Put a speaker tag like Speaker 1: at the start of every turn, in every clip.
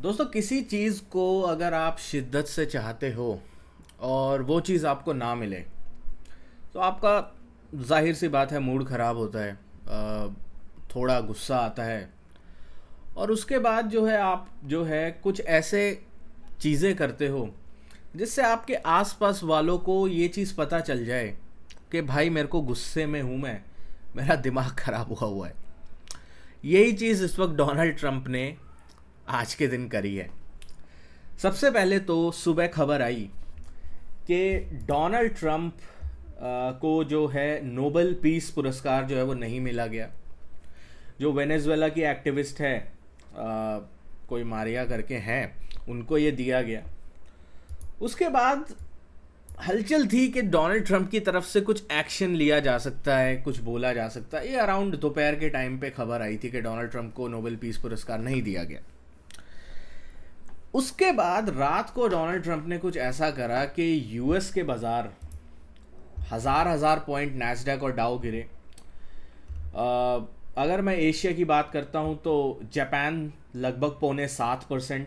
Speaker 1: दोस्तों, किसी चीज़ को अगर आप शिद्दत से चाहते हो और वो चीज़ आपको ना मिले तो आपका जाहिर सी बात है मूड ख़राब होता है। थोड़ा गुस्सा आता है और उसके बाद जो है आप जो है कुछ ऐसे चीज़ें करते हो जिससे आपके आसपास वालों को ये चीज़ पता चल जाए कि भाई मेरे को गुस्से में हूँ मैं, मेरा दिमाग ख़राब हुआ है। यही चीज़ इस वक्त डोनाल्ड ट्रंप ने आज के दिन करी है। सबसे पहले तो सुबह खबर आई कि डोनाल्ड ट्रंप को जो है नोबेल पीस पुरस्कार जो है वो नहीं मिला गया। जो वेनेजुएला की एक्टिविस्ट है, कोई मारिया करके हैं, उनको ये दिया गया। उसके बाद हलचल थी कि डोनाल्ड ट्रंप की तरफ से कुछ एक्शन लिया जा सकता है, कुछ बोला जा सकता है। ये अराउंड दोपहर के टाइम पे खबर आई थी कि डोनाल्ड ट्रंप को नोबेल पीस पुरस्कार नहीं दिया गया। उसके बाद रात को डोनाल्ड ट्रंप ने कुछ ऐसा करा कि यूएस के बाजार हजार पॉइंट नैस्डैक और डाउ गिरे। अगर मैं एशिया की बात करता हूं तो जापान लगभग 6.25%,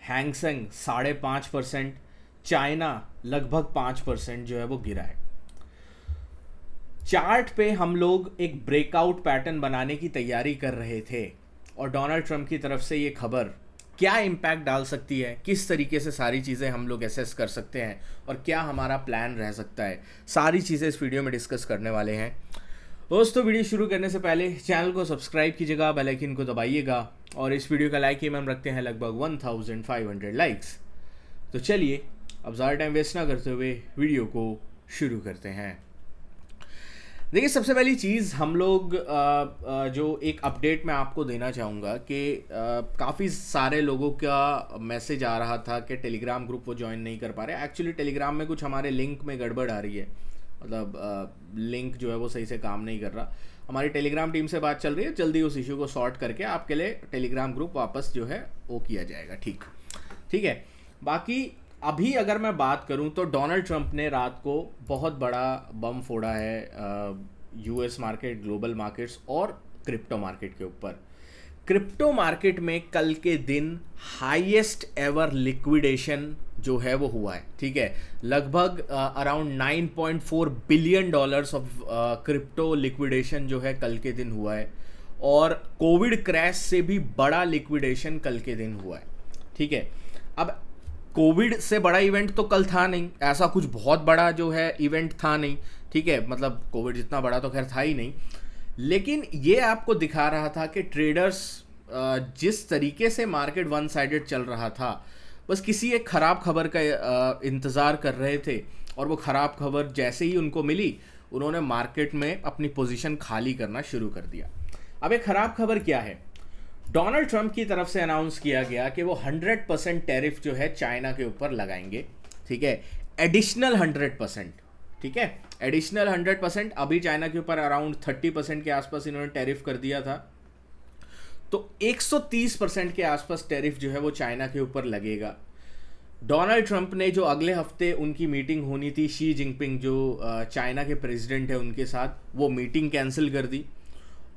Speaker 1: हैंगसेंग 5.5%, चाइना लगभग 5% जो है वो गिरा है। चार्ट पे हम लोग एक ब्रेकआउट पैटर्न बनाने की तैयारी कर रहे थे और डोनाल्ड ट्रंप की तरफ से ये खबर क्या इम्पैक्ट डाल सकती है, किस तरीके से सारी चीज़ें हम लोग एसेस कर सकते हैं और क्या हमारा प्लान रह सकता है, सारी चीज़ें इस वीडियो में डिस्कस करने वाले हैं। दोस्तों, वीडियो शुरू करने से पहले चैनल को सब्सक्राइब कीजिएगा, बेल आइकन को दबाइएगा और इस वीडियो का लाइक हम रखते हैं लगभग 1500 लाइक्स। तो चलिए अब ज़्यादा टाइम वेस्ट ना करते हुए वीडियो को शुरू करते हैं। देखिए, सबसे पहली चीज़ हम लोग जो एक अपडेट मैं आपको देना चाहूँगा कि काफ़ी सारे लोगों का मैसेज आ रहा था कि टेलीग्राम ग्रुप वो ज्वाइन नहीं कर पा रहे। एक्चुअली टेलीग्राम में कुछ हमारे लिंक में गड़बड़ आ रही है, मतलब लिंक जो है वो सही से काम नहीं कर रहा। हमारी टेलीग्राम टीम से बात चल रही है, जल्दी उस इशू को सॉर्ट करके आपके लिए टेलीग्राम ग्रुप वापस जो है वो किया जाएगा। ठीक है। बाकी अभी अगर मैं बात करूं तो डोनाल्ड ट्रंप ने रात को बहुत बड़ा बम फोड़ा है यूएस मार्केट, ग्लोबल मार्केट्स और क्रिप्टो मार्केट के ऊपर। क्रिप्टो मार्केट में कल के दिन हाईएस्ट एवर लिक्विडेशन जो है वो हुआ है। ठीक है, लगभग around 9.4 billion dollars of crypto liquidation जो है कल के दिन हुआ है और कोविड क्रैश से भी बड़ा लिक्विडेशन कल के दिन हुआ है। ठीक है, अब कोविड से बड़ा इवेंट तो कल था नहीं, ऐसा कुछ बहुत बड़ा जो है इवेंट था नहीं। ठीक है, मतलब कोविड जितना बड़ा तो खैर था ही नहीं, लेकिन ये आपको दिखा रहा था कि ट्रेडर्स जिस तरीके से मार्केट वन साइडेड चल रहा था, बस किसी एक ख़राब खबर का इंतज़ार कर रहे थे और वो ख़राब खबर जैसे ही उनको मिली उन्होंने मार्केट में अपनी पोजीशन खाली करना शुरू कर दिया। अब एक ख़राब खबर क्या है? डोनाल्ड ट्रंप की तरफ से अनाउंस किया गया कि वो 100% टैरिफ जो है चाइना के ऊपर लगाएंगे। ठीक है, एडिशनल 100%। ठीक है, एडिशनल 100%। अभी चाइना के ऊपर अराउंड 30% के आसपास इन्होंने टैरिफ कर दिया था, तो 130% के आसपास टैरिफ जो है वो चाइना के ऊपर लगेगा। डोनाल्ड ट्रंप ने जो अगले हफ्ते उनकी मीटिंग होनी थी शी जिनपिंग जो चाइना के प्रेसिडेंट है उनके साथ, वो मीटिंग कैंसिल कर दी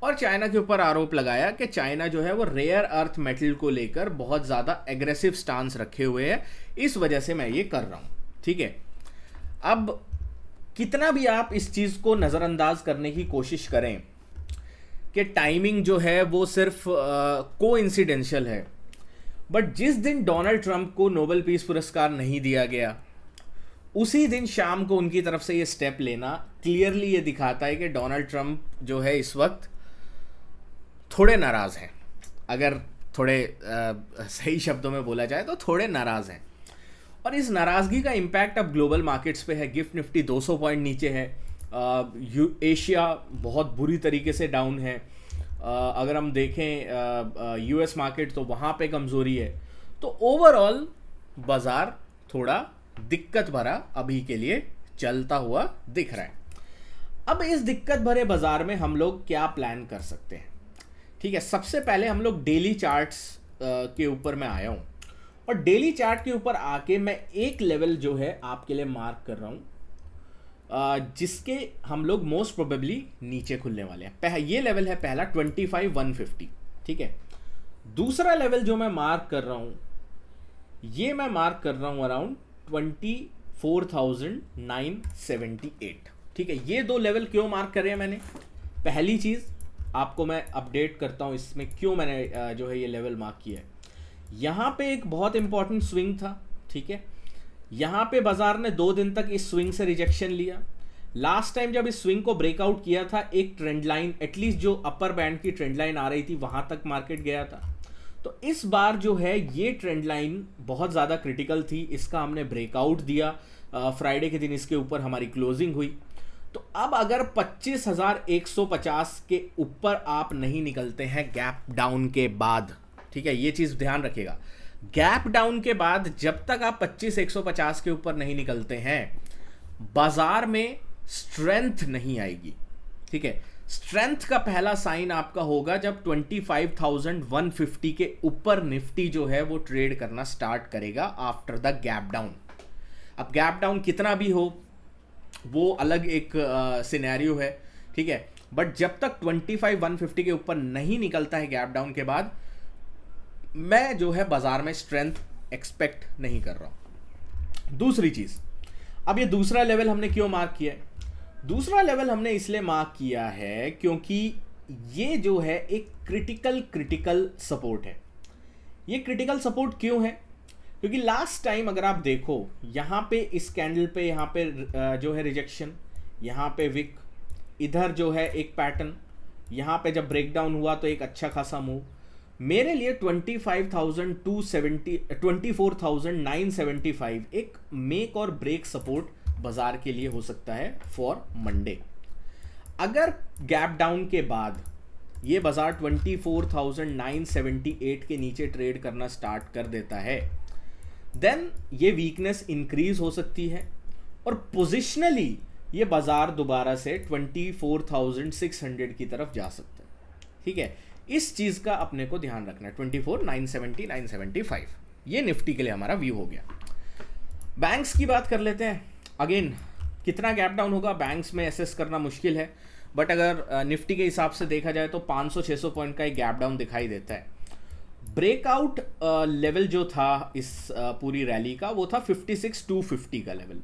Speaker 1: और चाइना के ऊपर आरोप लगाया कि चाइना जो है वो रेयर अर्थ मेटल को लेकर बहुत ज़्यादा एग्रेसिव स्टांस रखे हुए है, इस वजह से मैं ये कर रहा हूँ। ठीक है, अब कितना भी आप इस चीज़ को नज़रअंदाज करने की कोशिश करें कि टाइमिंग जो है वो सिर्फ कोइंसिडेंशियल है, बट जिस दिन डोनाल्ड ट्रंप को नोबेल पीस पुरस्कार नहीं दिया गया उसी दिन शाम को उनकी तरफ से ये स्टेप लेना क्लियरली ये दिखाता है कि डोनाल्ड ट्रंप जो है इस वक्त थोड़े नाराज़ हैं। अगर थोड़े सही शब्दों में बोला जाए तो थोड़े नाराज़ हैं और इस नाराज़गी का इम्पैक्ट अब ग्लोबल मार्केट्स पे है। गिफ्ट निफ्टी 200 पॉइंट नीचे है, एशिया बहुत बुरी तरीके से डाउन है। अगर हम देखें यूएस मार्केट तो वहाँ पे कमज़ोरी है। तो ओवरऑल बाज़ार थोड़ा दिक्कत भरा अभी के लिए चलता हुआ दिख रहा है। अब इस दिक्कत भरे बाज़ार में हम लोग क्या प्लान कर सकते हैं? ठीक है, सबसे पहले हम लोग डेली चार्ट्स के ऊपर मैं आया हूँ और डेली चार्ट के ऊपर आके मैं एक लेवल जो है आपके लिए मार्क कर रहा हूँ जिसके हम लोग मोस्ट प्रोबेबली नीचे खुलने वाले हैं। ये लेवल है पहला 25,150। ठीक है, दूसरा लेवल जो मैं मार्क कर रहा हूँ ये मैं मार्क कर रहा हूँ अराउंड 24,978। ठीक है, ये दो लेवल क्यों मार्क करे हैं मैंने? पहली चीज़ आपको मैं अपडेट करता हूँ इसमें क्यों मैंने जो है ये लेवल मार्क किया है। यहाँ पे एक बहुत इंपॉर्टेंट स्विंग था, ठीक है, यहाँ पे बाजार ने 2 दिन तक इस स्विंग से रिजेक्शन लिया। लास्ट टाइम जब इस स्विंग को ब्रेकआउट किया था, एक ट्रेंड लाइन, एटलीस्ट जो अपर बैंड की ट्रेंड लाइन आ रही थी वहां तक मार्केट गया था। तो इस बार जो है ये ट्रेंड लाइन बहुत ज़्यादा क्रिटिकल थी, इसका हमने ब्रेकआउट दिया। फ्राइडे के दिन इसके ऊपर हमारी क्लोजिंग हुई। तो अब अगर 25,150 के ऊपर आप नहीं निकलते हैं गैप डाउन के बाद, ठीक है, ये चीज़ ध्यान रखिएगा, गैप डाउन के बाद जब तक आप 25,150 के ऊपर नहीं निकलते हैं, बाजार में स्ट्रेंथ नहीं आएगी। ठीक है, स्ट्रेंथ का पहला साइन आपका होगा जब 25,150 के ऊपर निफ्टी जो है वो ट्रेड करना स्टार्ट करेगा आफ्टर द गैप डाउन। अब गैप डाउन कितना भी हो वो अलग एक सिनेरियो है, ठीक है, बट जब तक 25,150 के ऊपर नहीं निकलता है गैप डाउन के बाद, मैं जो है बाजार में स्ट्रेंथ एक्सपेक्ट नहीं कर रहा हूं। दूसरी चीज, अब ये दूसरा लेवल हमने क्यों मार्क किया है? दूसरा लेवल हमने इसलिए मार्क किया है क्योंकि ये जो है एक क्रिटिकल सपोर्ट है। ये क्रिटिकल सपोर्ट क्यों है? क्योंकि लास्ट टाइम अगर आप देखो, यहाँ पे इस कैंडल पे, यहाँ पे जो है रिजेक्शन, यहाँ पे विक, इधर जो है एक पैटर्न, यहाँ पे जब ब्रेकडाउन हुआ तो एक अच्छा खासा मूव। मेरे लिए 24,975 एक मेक और ब्रेक सपोर्ट बाजार के लिए हो सकता है फॉर मंडे। अगर गैप डाउन के बाद ये बाजार 24,978 के नीचे ट्रेड करना स्टार्ट कर देता है, देन ये वीकनेस इंक्रीज हो सकती है और पोजिशनली ये बाजार दोबारा से 24,600 की तरफ जा सकता है। ठीक है, इस चीज का अपने को ध्यान रखना है। 24,970, 975 ये निफ्टी के लिए हमारा व्यू हो गया। बैंक्स की बात कर लेते हैं। अगेन कितना गैप डाउन होगा बैंक्स में एसेस करना मुश्किल है, बट अगर निफ्टी के हिसाब से देखा जाए तो 500-600 पॉइंट का एक गैप डाउन दिखाई देता है। ब्रेकआउट लेवल जो था इस पूरी रैली का वो था 56,250 का लेवल।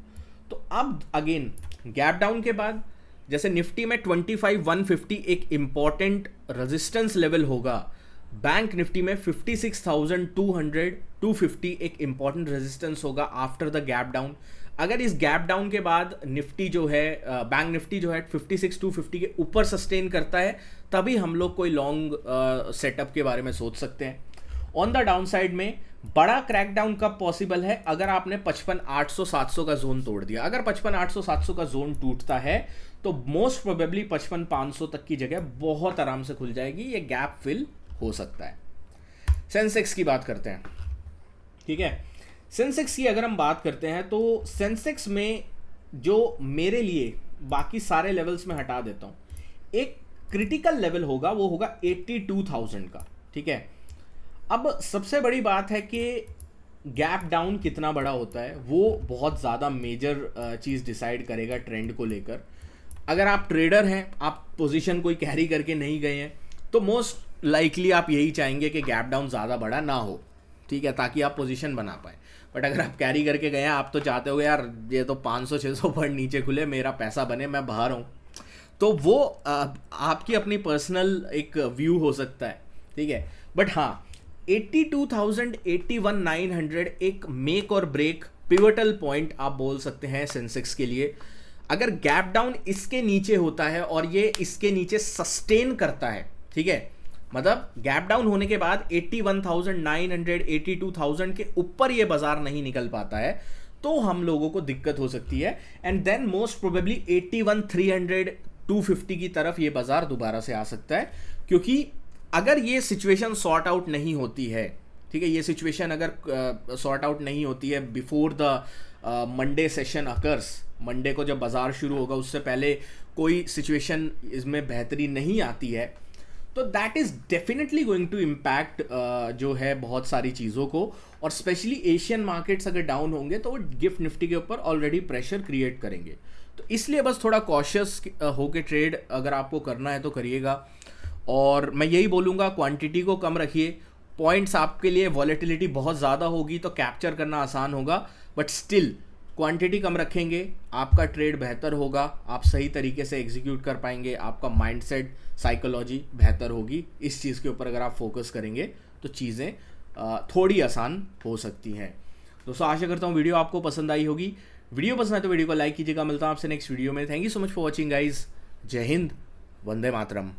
Speaker 1: तो अब अगेन गैप डाउन के बाद जैसे निफ्टी में 25,150 एक इंपॉर्टेंट रेजिस्टेंस लेवल होगा, बैंक निफ्टी में 56,200 250 एक इंपॉर्टेंट रेजिस्टेंस होगा आफ्टर द गैप डाउन। अगर इस गैप डाउन के बाद निफ्टी जो है बैंक निफ्टी जो है 56,250 के ऊपर सस्टेन करता है, तभी हम लोग कोई लॉन्ग सेटअप के बारे में सोच सकते हैं। ऑन द डाउन साइड में बड़ा क्रैकडाउन कब पॉसिबल है? अगर आपने 55,800-700 का जोन तोड़ दिया। अगर 55,800-700 का जोन टूटता है तो मोस्ट प्रोबेबली 55,500 तक की जगह बहुत आराम से खुल जाएगी, ये गैप फिल हो सकता है। सेंसेक्स की बात करते हैं। ठीक है, सेंसेक्स की अगर हम बात करते हैं तो सेंसेक्स में जो मेरे लिए बाकी सारे लेवल्स में हटा देता हूं, एक क्रिटिकल लेवल होगा, वो होगा 82,000 का। ठीक है, अब सबसे बड़ी बात है कि गैप डाउन कितना बड़ा होता है वो बहुत ज़्यादा मेजर चीज़ डिसाइड करेगा ट्रेंड को लेकर। अगर आप ट्रेडर हैं, आप पोजीशन कोई कैरी करके नहीं गए हैं, तो मोस्ट लाइकली आप यही चाहेंगे कि गैप डाउन ज़्यादा बड़ा ना हो, ठीक है, ताकि आप पोजीशन बना पाए। बट अगर आप कैरी करके गए हैं, आप तो चाहते हो यार ये तो 500-600 पॉइंट नीचे खुले, मेरा पैसा बने, मैं बाहर हूँ, तो वो आपकी अपनी पर्सनल एक व्यू हो सकता है। ठीक है, बट हाँ 82,000, 81,900 एक मेक और ब्रेक पिवटल पॉइंट आप बोल सकते हैं सेंसेक्स के लिए। अगर गैप डाउन इसके नीचे होता है और ये इसके नीचे सस्टेन करता है, ठीक है, मतलब गैप डाउन होने के बाद 81,900, 82,000 के ऊपर ये बाजार नहीं निकल पाता है, तो हम लोगों को दिक्कत हो सकती है। एंड देन मोस्ट प्रोबेबली 81,300, 250 की तरफ ये बाजार दोबारा से आ सकता है, क्योंकि अगर ये सिचुएशन सॉर्ट आउट नहीं होती है, ठीक है, ये सिचुएशन अगर सॉर्ट आउट नहीं होती है before the Monday session occurs, Monday को जब बाजार शुरू होगा उससे पहले कोई सिचुएशन इसमें बेहतरी नहीं आती है, तो that is definitely going to impact जो है बहुत सारी चीज़ों को, और स्पेशली एशियन मार्केट्स अगर डाउन होंगे तो वो गिफ्ट निफ्टी के ऊपर ऑलरेडी प्रेशर क्रिएट करेंगे। तो इसलिए बस थोड़ा कॉशियस होके ट्रेड अगर आपको करना है तो करिएगा, और मैं यही बोलूँगा क्वांटिटी को कम रखिए पॉइंट्स आपके लिए वॉलेटिलिटी बहुत ज़्यादा होगी तो कैप्चर करना आसान होगा, बट स्टिल क्वांटिटी कम रखेंगे, आपका ट्रेड बेहतर होगा, आप सही तरीके से एग्जीक्यूट कर पाएंगे, आपका माइंडसेट साइकोलॉजी बेहतर होगी। इस चीज़ के ऊपर अगर आप फोकस करेंगे तो चीज़ें थोड़ी आसान हो सकती हैं। दोस्तों आशा करता हूँ वीडियो आपको पसंद आई होगी। वीडियो पसंद आए तो वीडियो को लाइक कीजिएगा। मिलता हूँ आपसे नेक्स्ट वीडियो में। Thank you so much for watching guys. जय हिंद, वंदे मातरम।